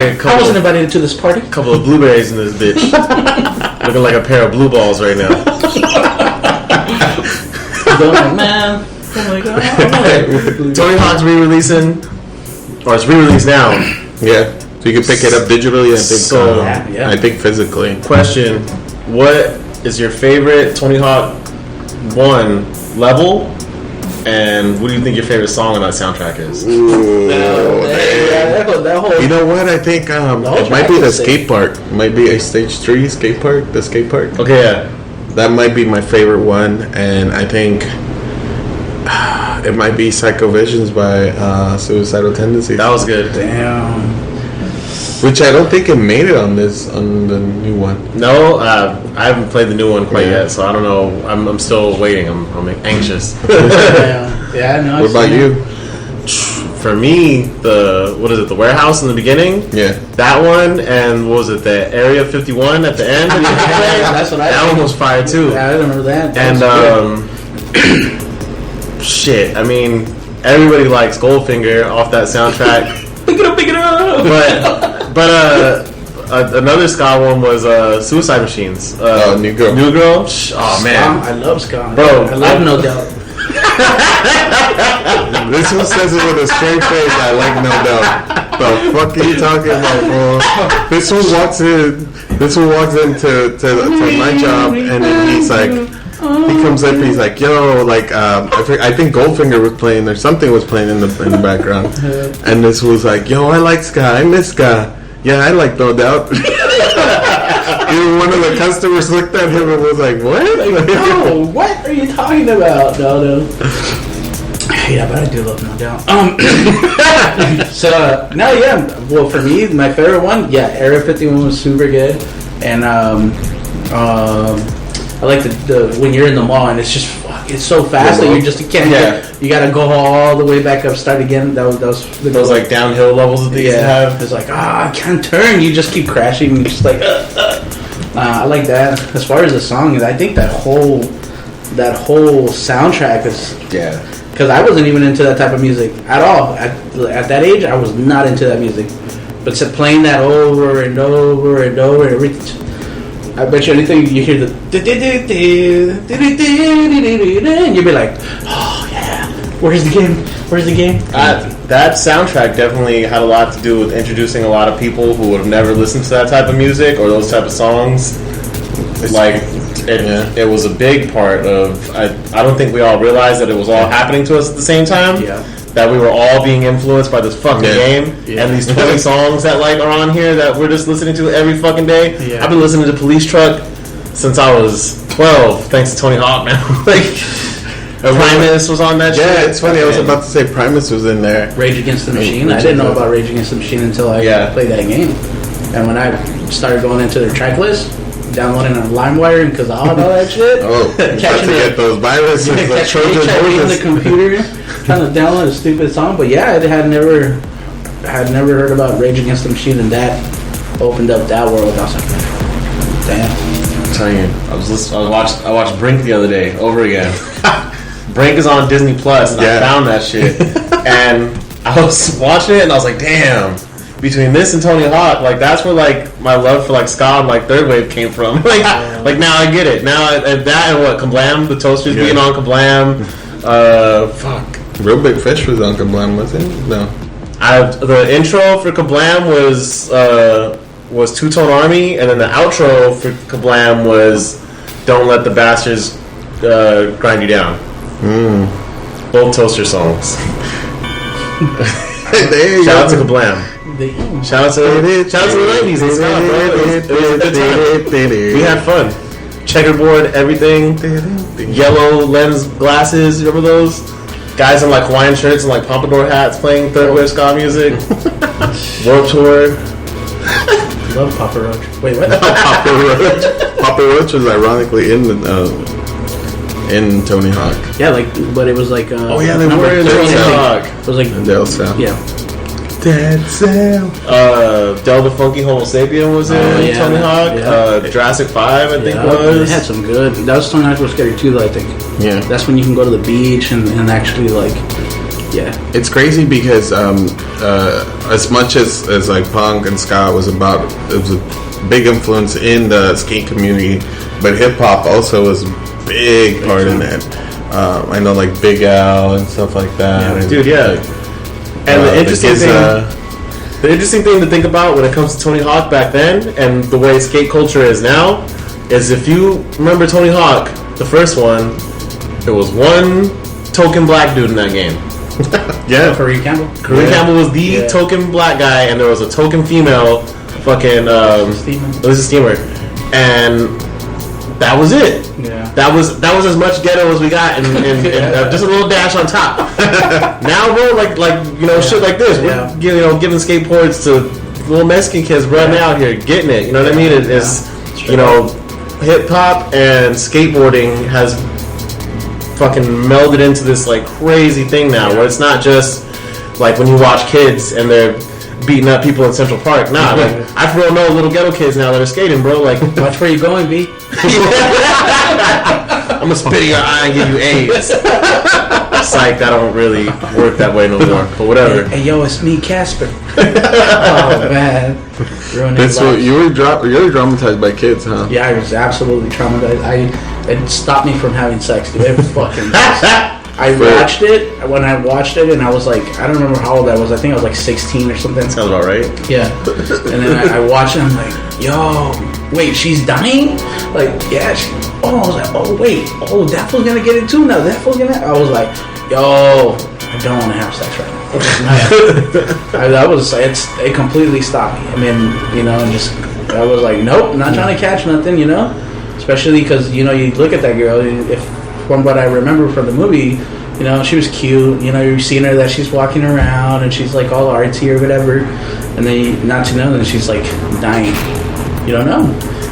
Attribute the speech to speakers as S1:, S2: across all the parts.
S1: I wasn't invited to this party.
S2: A couple of blueberries in this bitch. Looking like a pair of blue balls right now.
S1: Man. Oh my god.
S2: Tony Hawk's re-releasing, or it's re-released now.
S3: Yeah, so you can pick it up digitally. I think physically.
S2: Question: what is your favorite Tony Hawk 1 level? And what do you think your favorite song on that soundtrack is?
S3: Ooh,
S1: that whole,
S3: you know what? I think it might be the skate park. It might be a stage 3 skate park. The skate park.
S2: Okay, yeah.
S3: That might be my favorite one, and I think it might be Psycho Visions by Suicidal Tendencies.
S2: That was good.
S1: Damn.
S3: Which I don't think it made it on the new one.
S2: No, I haven't played the new one quite yet, so I don't know. I'm still waiting. I'm anxious.
S1: Yeah, no.
S3: What about you?
S2: For me, the warehouse in the beginning?
S3: Yeah.
S2: That one, and what was it, the Area 51 at the end?
S1: That's what
S2: that one was fire too.
S1: Yeah, I remember that.
S2: And shit, I mean, everybody likes Goldfinger off that soundtrack.
S1: Pick it up.
S2: But another ska one was Suicide Machines.
S3: New Girl.
S2: New Girl? Oh man,
S1: I love ska.
S2: Bro,
S1: I love No Doubt.
S3: This one says it with a straight face. I like No Doubt. The fuck are you talking about, bro? This one walks into my job, and then he's like, he comes up, he's like, yo, like, I think Goldfinger was playing or something was playing in the background, and this was like, yo, I like ska, I miss ska. Yeah, I like No Doubt. Even one of the customers looked at him and was like, what?
S1: No, what are you talking about? No. Yeah, but I do love No Doubt. Well, for me, my favorite one, Area 51 was super good, and I like the when you're in the mall and it's just it's so fast that you can't you gotta go all the way back up, start again. That was
S2: those like downhill levels that they used to have.
S1: It's like I can't turn. You just keep crashing. And just like I like that. As far as the song, I think that whole soundtrack is because I wasn't even into that type of music at all at that age. I was not into that music, but playing that over and over and over and everything. I bet you anything you hear the and you'll be like, oh yeah, where's the game?
S2: That soundtrack definitely had a lot to do with introducing a lot of people who would have never listened to that type of music or those type of songs. It was a big part of. I don't think we all realized that it was all happening to us at the same time.
S1: Yeah.
S2: That we were all being influenced by this fucking game and these 20 songs that like are on here that we're just listening to every fucking day. Yeah. I've been listening to Police Truck since I was 12, thanks to Tony Hawk, man. Primus was on that shit.
S3: Yeah, it's funny. I was about to say Primus was in there.
S1: Rage Against the Machine. I didn't know about Rage Against the Machine until I played that game. And when I started going into their track list, downloading on LimeWire and Kazaa and all that shit.
S3: Catching to get those viruses.
S1: Catching on the computer, trying to download a stupid song. But yeah, I had never heard about Rage Against the Machine, and that opened up that world. I was like, damn.
S2: I'm telling you, I watched Brink the other day over again. Brink is on Disney Plus, and I found that shit, and I was watching it, and I was like, damn. Between this and Tony Hawk, like that's where like my love for like ska and like third wave came from. Like now I get it. Now that and what Kablam, the Toasters being on Kablam.
S3: Real Big Fish was on Kablam, wasn't it? No.
S2: The intro for Kablam was Two Tone Army, and then the outro for Kablam was Don't Let the Bastards Grind You Down. Both Toaster songs. Shout out to Kablam. Shout out to the 90s and stuff, bro. It was a good time. We had fun. Checkerboard, everything. Yellow lens glasses. Remember those? Guys in like Hawaiian shirts and like pompadour hats playing third wave ska music. Warped Tour.
S1: Love Papa Roach. Wait, what?
S3: Papa Roach was ironically in Tony Hawk.
S1: Yeah, but it was like.
S2: They were in Tony Hawk.
S1: It was like
S3: Del Sal.
S1: Yeah.
S3: Dead Sal.
S2: Del the Funky Homo Sapien was in Tony Hawk. Jurassic 5, I think was.
S1: They had some good. That was Tony Hawk was scary too, though, I think.
S3: Yeah.
S1: That's when you can go to the beach and actually like Yeah.
S3: It's crazy because as much as like punk and ska was a big influence in the skate community, but hip hop also was a big part in it. I know like Big Al and stuff like that.
S2: Yeah,
S3: and,
S2: dude, yeah.
S3: Like,
S2: and the interesting thing to think about when it comes to Tony Hawk back then and the way skate culture is now is if you remember Tony Hawk, the first one, there was one token black dude in that game.
S3: yeah,
S1: Kareem Campbell.
S2: Kareem Campbell was the token black guy, and there was a token female, fucking Lisa Steamer, and that was it.
S1: Yeah,
S2: that was as much ghetto as we got, and just a little dash on top. Now, bro, like shit like this, we're giving skateboards to little Mexican kids running out here getting it. You know what I mean? It's hip hop and skateboarding has fucking melded into this like crazy thing now, where it's not just like when you watch kids and they're beating up people in Central Park. Nah, like I for real know little ghetto kids now that are skating, bro. Like,
S1: watch where you going, B.
S2: I'm gonna spit in your eye and give you AIDS. Psych, that don't really work that way no more. But whatever.
S1: Hey yo, it's me, Casper. Oh man,
S3: that's what you were traumatized by kids, huh?
S1: Yeah, I was absolutely traumatized. It stopped me from having sex, dude. It fucking. I watched it when I watched it, and I was like, I don't remember how old I was. I think I was like 16 or something.
S2: Sounds about right.
S1: Yeah. And then I watched it. And I'm like, yo, wait, she's dying? Like, yeah. I was like, oh wait, that fool's gonna get it too now. That fool's gonna. I was like, yo, I don't want to have sex right now. It completely stopped me. I mean, and just I was like, nope, not trying to catch nothing, Especially because you look at that girl. If from what I remember from the movie, she was cute. You've seen her that she's walking around and she's like all artsy or whatever, and then not to know that she's like dying. You don't know.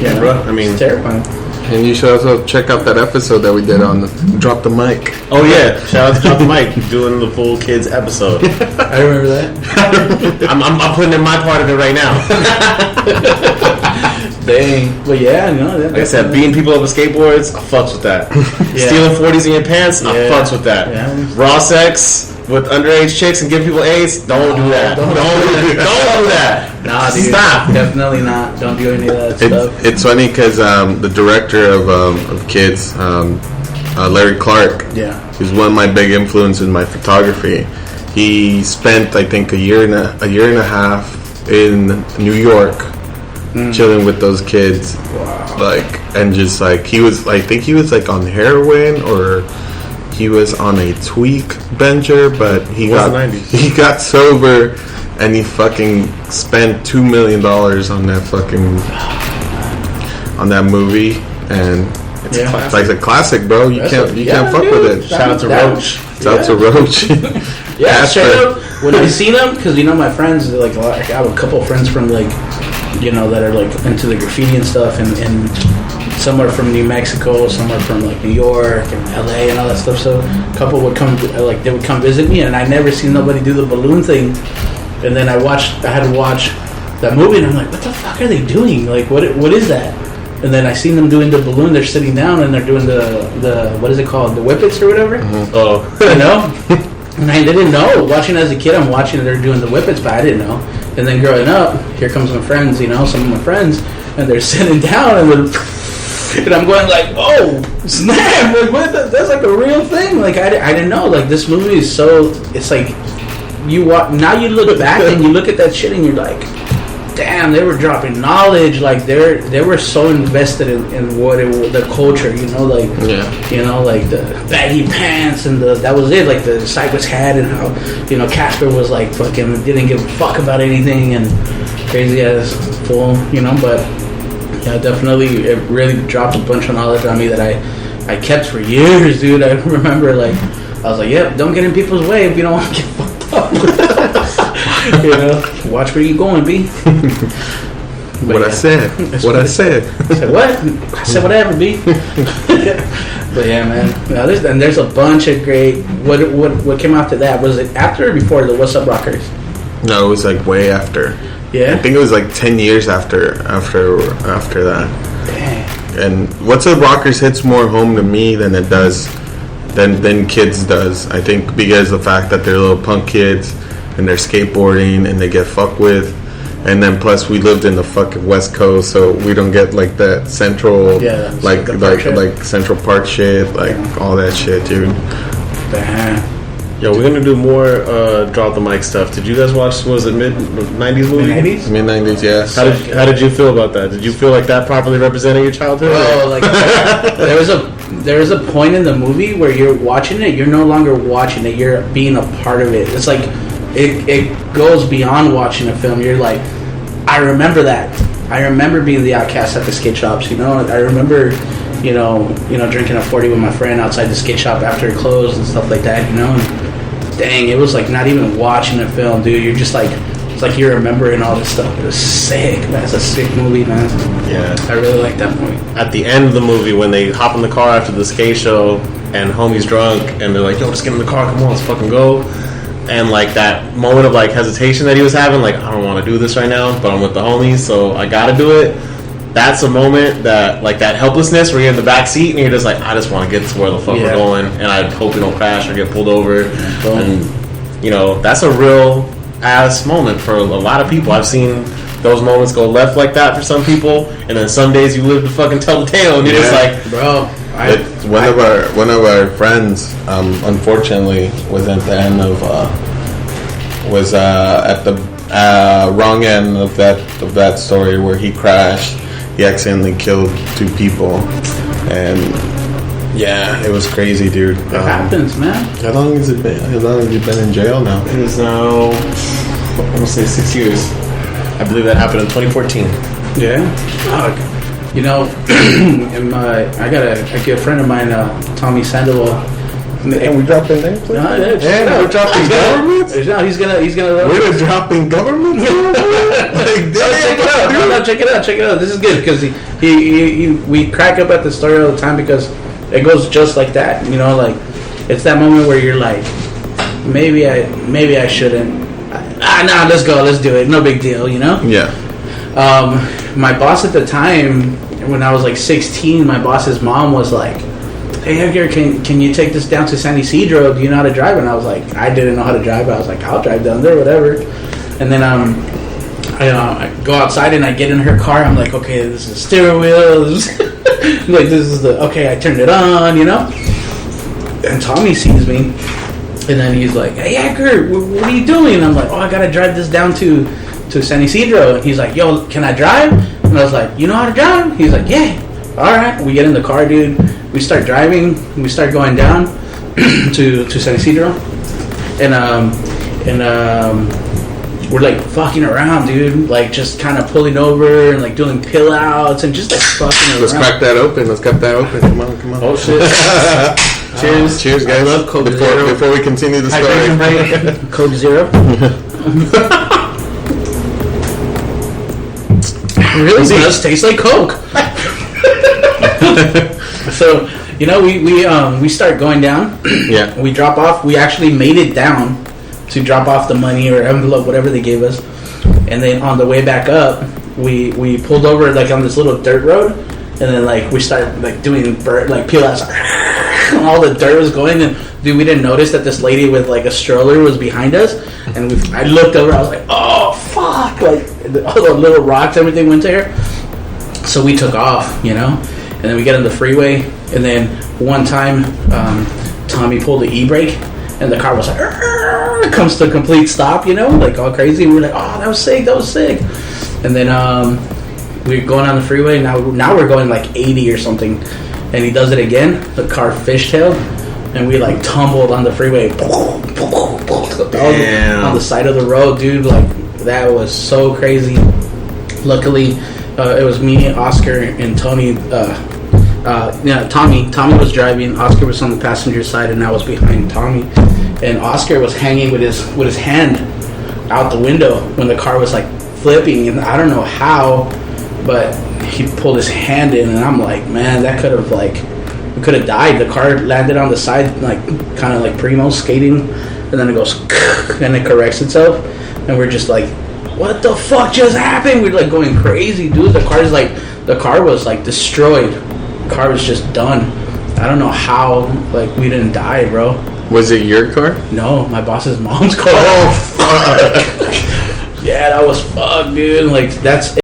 S2: Yeah, bro. I mean,
S1: it's terrifying.
S3: And you should also check out that episode that we did on Drop the Mic.
S2: Oh yeah, shout out to Drop the Mic doing the full kids episode.
S1: I remember that.
S2: I'm putting in my part of it right now.
S1: Dang. But yeah,
S2: like I said, beating people up with skateboards, I fucks with that. Stealing 40s in your pants, I fucks with that. Yeah. Raw sex with underage chicks and giving people AIDS, don't do that. Don't do that.
S1: Nah, dude.
S2: Stop.
S1: Definitely not. Don't do any of that stuff.
S3: It's funny because the director of Kids, Larry Clark, is one of my big influences in my photography. He spent, I think, a year and a half in New York. Chilling with those kids, and just like he was, I think he was like on heroin or he was on a tweak bencher, but he got sober and he fucking spent $2 million on that movie, and it's like a classic, bro. You can't fuck with it.
S2: Shout out to Roach.
S3: Shout out to Roach.
S1: Yeah, straight up. When I see them, because my friends, like I have a couple of friends from like. That are like into the graffiti and stuff, and some are from New Mexico, some are from like New York and LA and all that stuff. So a couple would come, like they would come visit me, and I never seen nobody do the balloon thing. And then I had to watch that movie, and I'm like, what the fuck are they doing? Like, what is that? And then I seen them doing the balloon. They're sitting down and they're doing the what is it called, the whippets or whatever.
S3: Mm-hmm.
S2: Oh,
S1: And I didn't know. Watching as a kid, I'm watching they're doing the whippets, but I didn't know. And then growing up, here comes my friends, some of my friends, and they're sitting down, and I'm going like, oh, snap! Like, that's like a real thing. Like, I didn't know. Like, this movie is so, it's like, now you look back and you look at that shit and you're like, damn, they were dropping knowledge. Like, they were so invested in what the culture, like the baggy pants and that was it. Like the Cypress hat and how, Casper was like fucking didn't give a fuck about anything and crazy ass fool, but yeah, definitely it really dropped a bunch of knowledge on me that I kept for years, dude. I remember I was like, yep, don't get in people's way if you don't want to get fucked up. Watch where you going, B.
S3: I said. What I said.
S1: I said what? I said whatever, B. But yeah, man. Now there's a bunch of great. What came after that? Was it after or before the What's Up Rockers?
S3: No, it was like way after.
S1: Yeah.
S3: I think it was like 10 years after that.
S1: Damn.
S3: And What's Up Rockers hits more home to me than it does than kids does. I think because of the fact that they're little punk kids and they're skateboarding and they get fucked with. And then plus we lived in the fucking West Coast, so we don't get like that central, like Central Park shit, like all that shit, dude.
S1: Damn.
S2: Yo, we're gonna do more drop the mic stuff. Did you guys watch? Was it mid-90s movie?
S3: Mid-90s, yeah.
S2: How did you feel about that? Did you feel like that properly represented your childhood?
S1: Oh, like there was a point in the movie where you're watching it. You're no longer watching it. You're being a part of it. It's like it goes beyond watching a film. You're like, I remember that. I remember being the outcast at the skate shops. You know, I remember, you know, drinking a 40 with my friend outside the skate shop after it closed and stuff like that. You know, and dang, it was like not even watching a film, dude. You're just like, it's like you're remembering all this stuff. It was sick, man. It's a sick movie, man.
S2: Yeah,
S1: I really like that point.
S2: At the end of the movie, when they hop in the car after the skate show and homie's drunk and they're like, "Yo, just get in the car, come on, let's fucking go." And like that moment of like hesitation that he was having, like, I don't want to do this right now, but I'm with the homies, so I gotta do it. That's a moment that, like, that helplessness where you're in the back seat and you're just like, I just want to get to where the fuck we're going, and I hope we don't crash or get pulled over. And you know, that's a real ass moment for a lot of people. I've seen those moments go left like that for some people, and then some days you live to fucking tell the tale, and you're just like,
S1: bro.
S3: One of our friends, unfortunately, was at the end of at the wrong end of that story where he crashed. He accidentally killed 2 people, and yeah, it was crazy, dude.
S1: It happens, man.
S3: How long has it been? How long have you been in jail now?
S2: it is now, I'm gonna say 6 years. I believe that happened in 2014.
S1: Yeah. Oh, you know, I got a good friend of mine, Tommy Sandoval.
S3: And we dropping names?
S1: We're
S3: dropping governments?
S1: No, he's gonna.
S3: We're dropping governments?
S1: Check it out. This is good because we crack up at the story all the time because it goes just like that. You know, like it's that moment where you're like, maybe I shouldn't. Nah, let's go, let's do it. No big deal, you know.
S3: Yeah.
S1: My boss at the time, when I was like 16, my boss's mom was like, "Hey Edgar, can you take this down to San Ysidro? Do you know how to drive?" And I was like, I didn't know how to drive. I was like, I'll drive down there, whatever. And then I go outside and I get in her car. I'm like, okay, this is steering wheels. Like this is I turned it on, you know. And Tommy sees me, and then he's like, "Hey Edgar, what are you doing?" And I'm like, "Oh, I gotta drive this down to San Ysidro." And he's like, "Yo, can I drive?" And I was like, "You know how to drive?" He's like, "Yeah." All right, we get in the car, dude. We start driving. We start going down to San Ysidro, and we're like fucking around, dude. Like just kind of pulling over and like doing pill outs and just like fucking around.
S3: Let's crack that open. Come on.
S2: Oh shit!
S3: Cheers, guys.
S1: I love Coke Zero.
S3: Before we continue the story.
S1: Coke Zero. Really does taste like Coke. So, you know, we start going down.
S3: Yeah.
S1: We drop off. We actually made it down to drop off the money or envelope, whatever they gave us. And then on the way back up, we pulled over like on this little dirt road, and then like we started like doing peel outs. All the dirt was going, and dude, we didn't notice that this lady with like a stroller was behind us, and I looked over. I was like, oh fuck! Like all the little rocks, everything went to her. So we took off, you know, and then we get on the freeway, and then one time Tommy pulled the e-brake, and the car was like, comes to a complete stop, you know, like all crazy. We were like, oh, that was sick. And then we're going on the freeway. Now we're going like 80 or something. And he does it again. The car fishtailed, and we like tumbled on the freeway.
S2: Damn.
S1: On the side of the road, dude. Like that was so crazy. Luckily, it was me, Oscar, and Tony. Tommy was driving. Oscar was on the passenger side, and I was behind Tommy. And Oscar was hanging with his hand out the window when the car was like flipping, and I don't know how, but he pulled his hand in, and I'm like, man, that could have like, we could have died. The car landed on the side, like kind of like primo skating, and then it goes and it corrects itself, and we're just like, what the fuck just happened? We're like going crazy, dude. The car was like destroyed. The car was just done. I don't know how, like, we didn't die, bro.
S3: Was it your car?
S1: No, my boss's mom's car.
S3: Oh, fuck.
S1: Yeah, that was fucked, dude. Like, that's